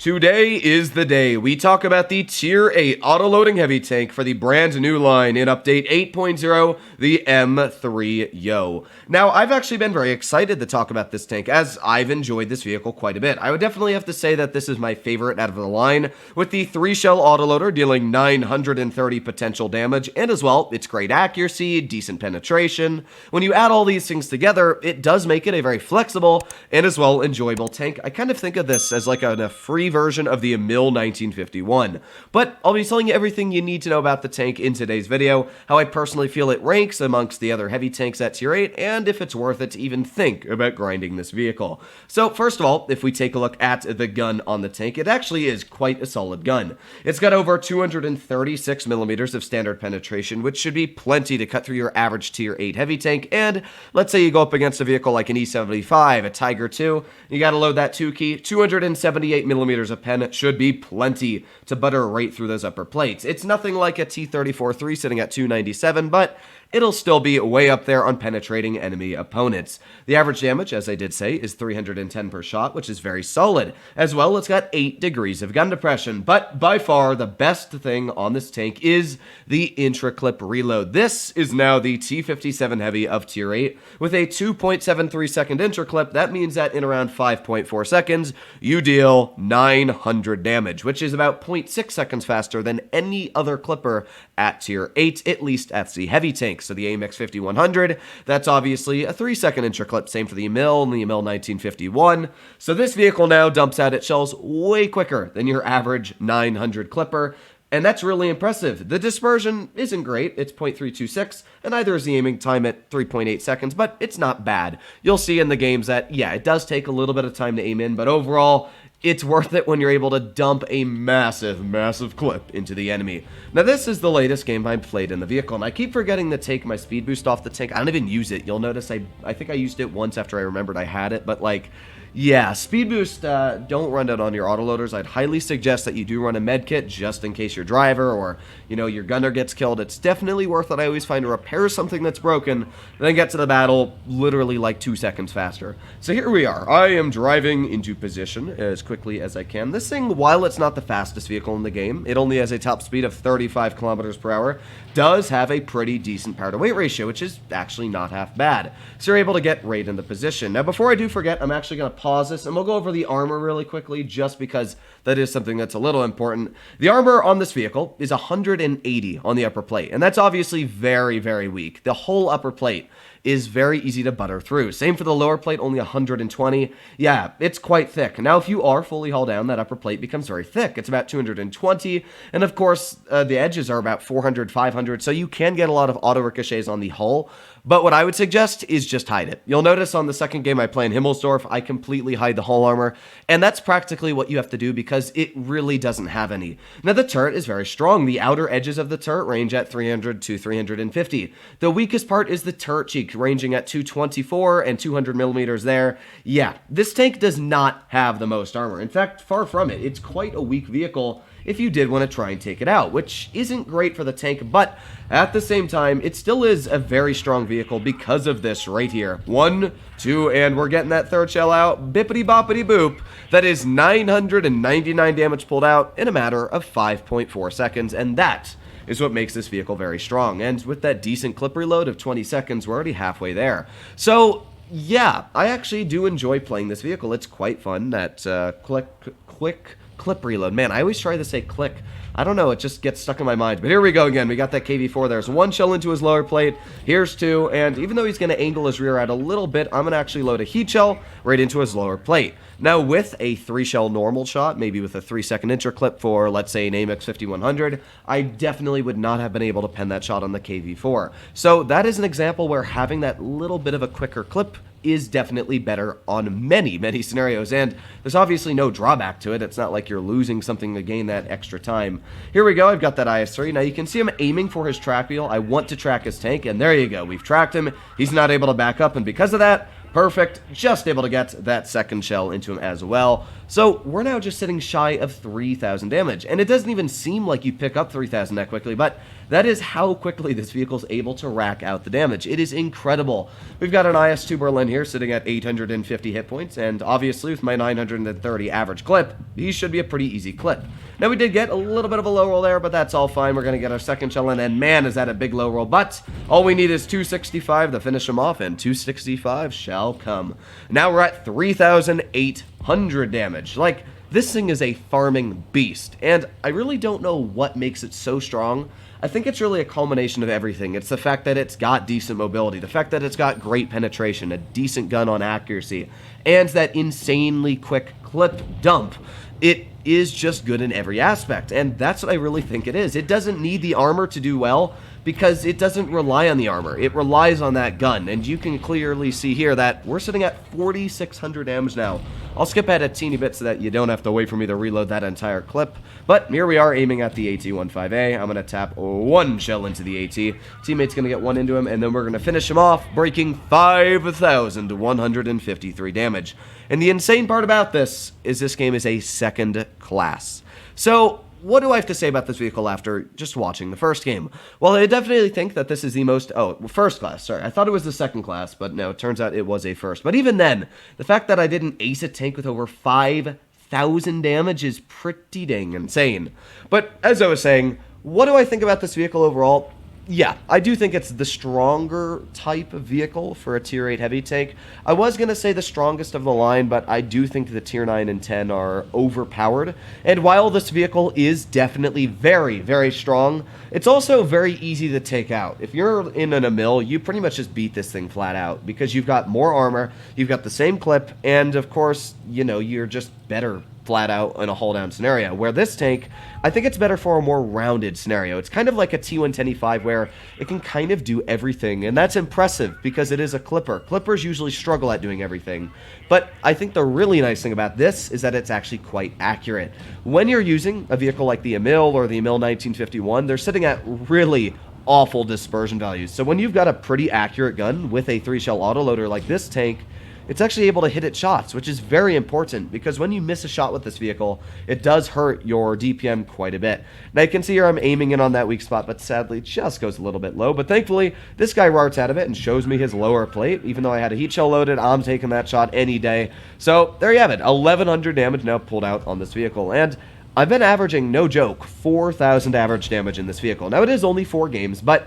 Today is the day we talk about the Tier 8 autoloading heavy tank for the brand new line in Update 8.0, the M-III-Yoh. Now, I've actually been very excited to talk about this tank, as I've enjoyed this vehicle quite a bit. I would definitely have to say that this is my favorite out of the line, with the 3-shell autoloader dealing 930 potential damage, and as well, its great accuracy, decent penetration. When you add all these things together, it does make it a very flexible and as well enjoyable tank. I kind of think of this as like a free version of the Emil 1951. But I'll be telling you everything you need to know about the tank in today's video, how I personally feel it ranks amongst the other heavy tanks at Tier 8, and if it's worth it to even think about grinding this vehicle. So first of all, if we take a look at the gun on the tank, it actually is quite a solid gun. It's got over 236 millimeters of standard penetration, which should be plenty to cut through your average Tier 8 heavy tank, and let's say you go up against a vehicle like an E75, a Tiger II, you gotta load that 2-key, 278 millimeters of pen should be plenty to butter right through those upper plates. It's nothing like a T34-3 sitting at 297, but it'll still be way up there on penetrating enemy opponents. The average damage, as I did say, is 310 per shot, which is very solid. As well, it's got 8 degrees of gun depression, but by far the best thing on this tank is the intra-clip reload. This is now the T57 Heavy of Tier 8. With a 2.73 second intra-clip, that means that in around 5.4 seconds, you deal 900 damage, which is about 0.6 seconds faster than any other clipper at Tier 8, at least at the heavy tank. So the AMX 5100, that's obviously a 3-second intra-clip, same for the Emil and the Emil 1951. So this vehicle now dumps out its shells way quicker than your average 900 clipper, and that's really impressive. The dispersion isn't great, it's 0.326, and neither is the aiming time at 3.8 seconds, but it's not bad. You'll see in the games that, yeah, it does take a little bit of time to aim in, but overall, it's worth it when you're able to dump a massive clip into the enemy. Now, this is the latest game I've played in the vehicle, and I keep forgetting to take my speed boost off the tank. I don't even use it. You'll notice I think I used it once after I remembered I had it, but like, yeah, speed boost, don't run it on your autoloaders. I'd highly suggest that you do run a med kit just in case your driver or, you know, your gunner gets killed. It's definitely worth it. I always find to repair something that's broken, then get to the battle literally like 2 seconds faster. So here we are. I am driving into position as quickly as I can. This thing, while it's not the fastest vehicle in the game, it only has a top speed of 35 kilometers per hour, does have a pretty decent power to weight ratio, which is actually not half bad. So you're able to get right into position. Now, before I do forget, I'm actually going to pause this and we'll go over the armor really quickly, just because that is something that's a little important. The armor on this vehicle is 180 on the upper plate, and that's obviously very weak. The whole upper plate is very easy to butter through. Same for the lower plate, only 120. Yeah, it's quite thick. Now, if you are fully hauled down, that upper plate becomes very thick. It's about 220, and of course, the edges are about 400, 500, so you can get a lot of auto ricochets on the hull. But what I would suggest is just hide it. You'll notice on the second game I play in Himmelsdorf, I completely hide the hull armor, and that's practically what you have to do because it really doesn't have any. Now, the turret is very strong. The outer edges of the turret range at 300 to 350. The weakest part is the turret cheek, ranging at 224 and 200 millimeters there. Yeah, this tank does not have the most armor. In fact, far from it. It's quite a weak vehicle if you did want to try and take it out, which isn't great for the tank, but at the same time, it still is a very strong vehicle because of this right here. 1, 2, and we're getting that third shell out. Bippity boppity boop. That is 999 damage pulled out in a matter of 5.4 seconds, and that is what makes this vehicle very strong. And with that decent clip reload of 20 seconds, we're already halfway there. So yeah, I actually do enjoy playing this vehicle. It's quite fun. That quick clip reload. Man, I always try to say click. I don't know, it just gets stuck in my mind. But here we go again. We got that KV4. There's 1 shell into his lower plate. Here's 2. And even though he's going to angle his rear out a little bit, I'm going to actually load a heat shell right into his lower plate. Now, with a 3-shell normal shot, maybe with a 3-second intra-clip for, let's say, an AMX 5100, I definitely would not have been able to pen that shot on the KV4. So that is an example where having that little bit of a quicker clip is definitely better on many scenarios, and there's obviously no drawback to it. It's not like you're losing something to gain that extra time. Here we go. I've got that IS-3. Now you can see him aiming for his track wheel. I want to track his tank, and there you go. We've tracked him. He's not able to back up, and because of that, Perfect, just able to get that second shell into him as well. So we're now just sitting shy of 3,000 damage, and it doesn't even seem like you pick up 3,000 that quickly, but that is how quickly this vehicle is able to rack out the damage. It is incredible. We've got an IS-2 Berlin here sitting at 850 hit points, and obviously with my 930 average clip, he should be a pretty easy clip. Now we did get a little bit of a low roll there, but that's all fine. We're going to get our second shell in, and man, is that a big low roll, but all we need is 265 to finish him off, and 265 shall come. Now we're at 3,800 damage. Like, this thing is a farming beast, and I really don't know what makes it so strong. I think it's really a culmination of everything. It's the fact that it's got decent mobility, the fact that it's got great penetration, a decent gun on accuracy, and that insanely quick clip dump. It is just good in every aspect, and that's what I really think it is. It doesn't need the armor to do well, because it doesn't rely on the armor. It relies on that gun, and you can clearly see here that we're sitting at 4,600 damage now. I'll skip ahead a teeny bit so that you don't have to wait for me to reload that entire clip, but here we are aiming at the AT-15A. I'm going to tap one shell into the AT. Teammate's going to get one into him, and then we're going to finish him off, breaking 5,153 damage. And the insane part about this game is a second class. So, what do I have to say about this vehicle after just watching the first game? Well, I definitely think that this is the most... first class, sorry. I thought it was the second class, but no, it turns out it was a first. But even then, the fact that I didn't ace a tank with over 5,000 damage is pretty dang insane. But as I was saying, what do I think about this vehicle overall? Yeah, I do think it's the stronger type of vehicle for a Tier 8 heavy tank. I was going to say the strongest of the line, but I do think the Tier 9 and 10 are overpowered. And while this vehicle is definitely very, very strong, it's also very easy to take out. If you're in an mill, you pretty much just beat this thing flat out because you've got more armor, you've got the same clip, and of course, you know, you're just better flat out in a hull down scenario, where this tank, I think it's better for a more rounded scenario. It's kind of like a T110E5 where it can kind of do everything, and that's impressive because it is a clipper. Clippers usually struggle at doing everything, but I think the really nice thing about this is that it's actually quite accurate. When you're using a vehicle like the Emil or the Emil 1951, they're sitting at really awful dispersion values. So when you've got a pretty accurate gun with a 3-shell autoloader like this tank, it's actually able to hit its shots, which is very important because when you miss a shot with this vehicle, it does hurt your DPM quite a bit. Now you can see here I'm aiming in on that weak spot, but sadly it just goes a little bit low. But thankfully, this guy roars out of it and shows me his lower plate. Even though I had a heat shell loaded, I'm taking that shot any day. So there you have it, 1,100 damage now pulled out on this vehicle. And I've been averaging, no joke, 4,000 average damage in this vehicle. Now it is only 4 games, but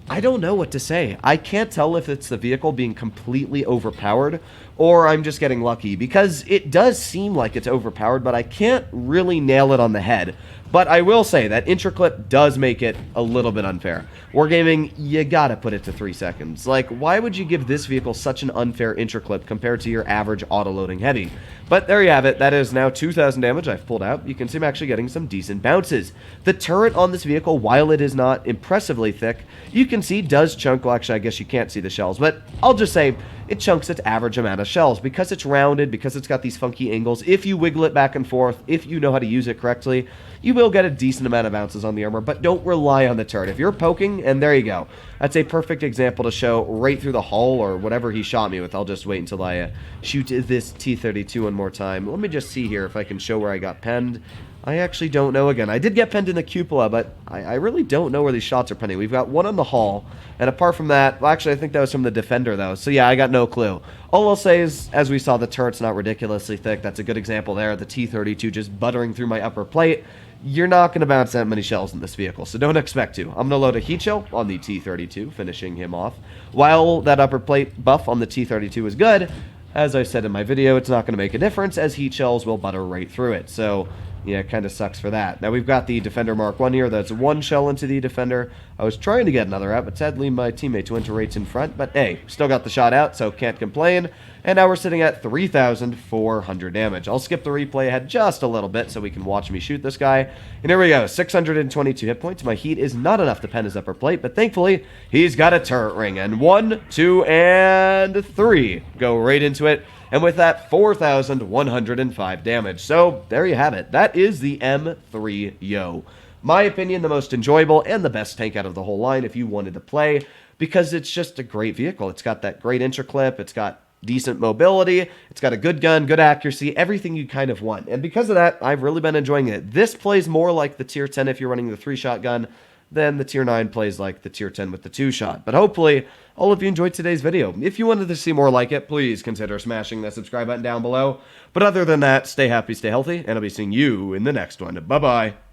I don't know what to say. I can't tell if it's the vehicle being completely overpowered or I'm just getting lucky because it does seem like it's overpowered, but I can't really nail it on the head. But I will say that intraclip does make it a little bit unfair. Wargaming, you gotta put it to 3 seconds. Like, why would you give this vehicle such an unfair intraclip compared to your average autoloading heavy? But there you have it. That is now 2,000 damage I've pulled out. You can see I'm actually getting some decent bounces. The turret on this vehicle, while it is not impressively thick, you can see does chunk. Well, actually, I guess you can't see the shells, but I'll just say it chunks its average amount of shells because it's rounded, because it's got these funky angles. If you wiggle it back and forth, if you know how to use it correctly, you will get a decent amount of bounces on the armor, but don't rely on the turret. If you're poking, and there you go. That's a perfect example to show right through the hull or whatever he shot me with. I'll just wait until I shoot this T-32 one more time. Let me just see here if I can show where I got penned. I actually don't know again. I did get penned in the cupola, but I really don't know where these shots are pending. We've got one on the hull, and apart from that, well, actually, I think that was from the Defender, though. So, yeah, I got no clue. All I'll say is, as we saw, the turret's not ridiculously thick. That's a good example there. The T-32 just buttering through my upper plate. You're not going to bounce that many shells in this vehicle, so don't expect to. I'm going to load a heat shell on the T-32, finishing him off. While that upper plate buff on the T-32 is good, as I said in my video, it's not going to make a difference, as heat shells will butter right through it. So, yeah, it kind of sucks for that. Now, we've got the Defender Mark 1 here. That's one shell into the Defender. I was trying to get another out, but sadly my teammate went to rates in front. But hey, still got the shot out, so can't complain. And now we're sitting at 3,400 damage. I'll skip the replay ahead just a little bit so we can watch me shoot this guy. And here we go, 622 hit points. My heat is not enough to pen his upper plate, but thankfully, he's got a turret ring. And 1, 2, and 3 go right into it. And with that, 4,105 damage. So, there you have it. That is the M-III-Yoh. My opinion, the most enjoyable and the best tank out of the whole line if you wanted to play, because it's just a great vehicle. It's got that great intraclip. It's got decent mobility, it's got a good gun, good accuracy, everything you kind of want. And because of that, I've really been enjoying it. This plays more like the tier 10 if you're running the 3-shot gun, then the tier 9 plays like the tier 10 with the 2-shot. But hopefully, all of you enjoyed today's video. If you wanted to see more like it, please consider smashing that subscribe button down below. But other than that, stay happy, stay healthy, and I'll be seeing you in the next one. Bye-bye.